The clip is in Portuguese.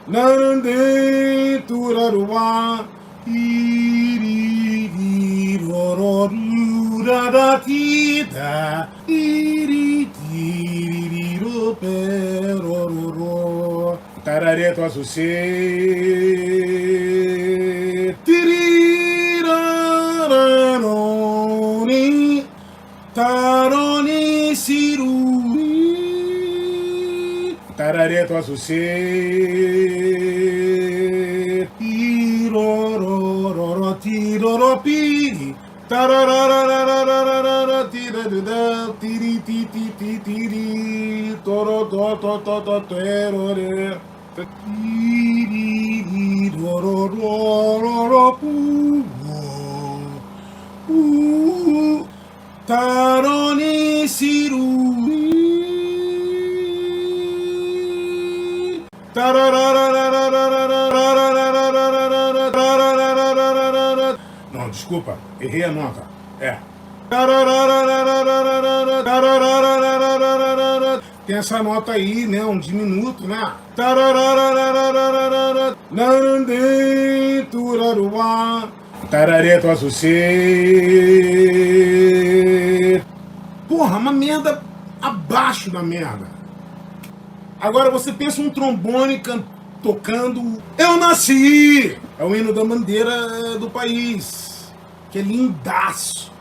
Narandê, turaruá, irirororuraratida, iritiriroroperororó. Tarareto associê, tirirararoni, taroni siruri. Tarareto associê, tirorororo, tiroropi, tararararararara, tiradudá, tirititititiri, torotototototero. Taroni siruri. Não, desculpa, errei a nota. É. Tem essa nota aí, né? Um diminuto, né? Narandê, turaruá. Tarareto associê. Porra, uma merda abaixo da merda. Agora você pensa um trombone tocando Eu Nasci! É o hino da bandeira do país, que é lindaço.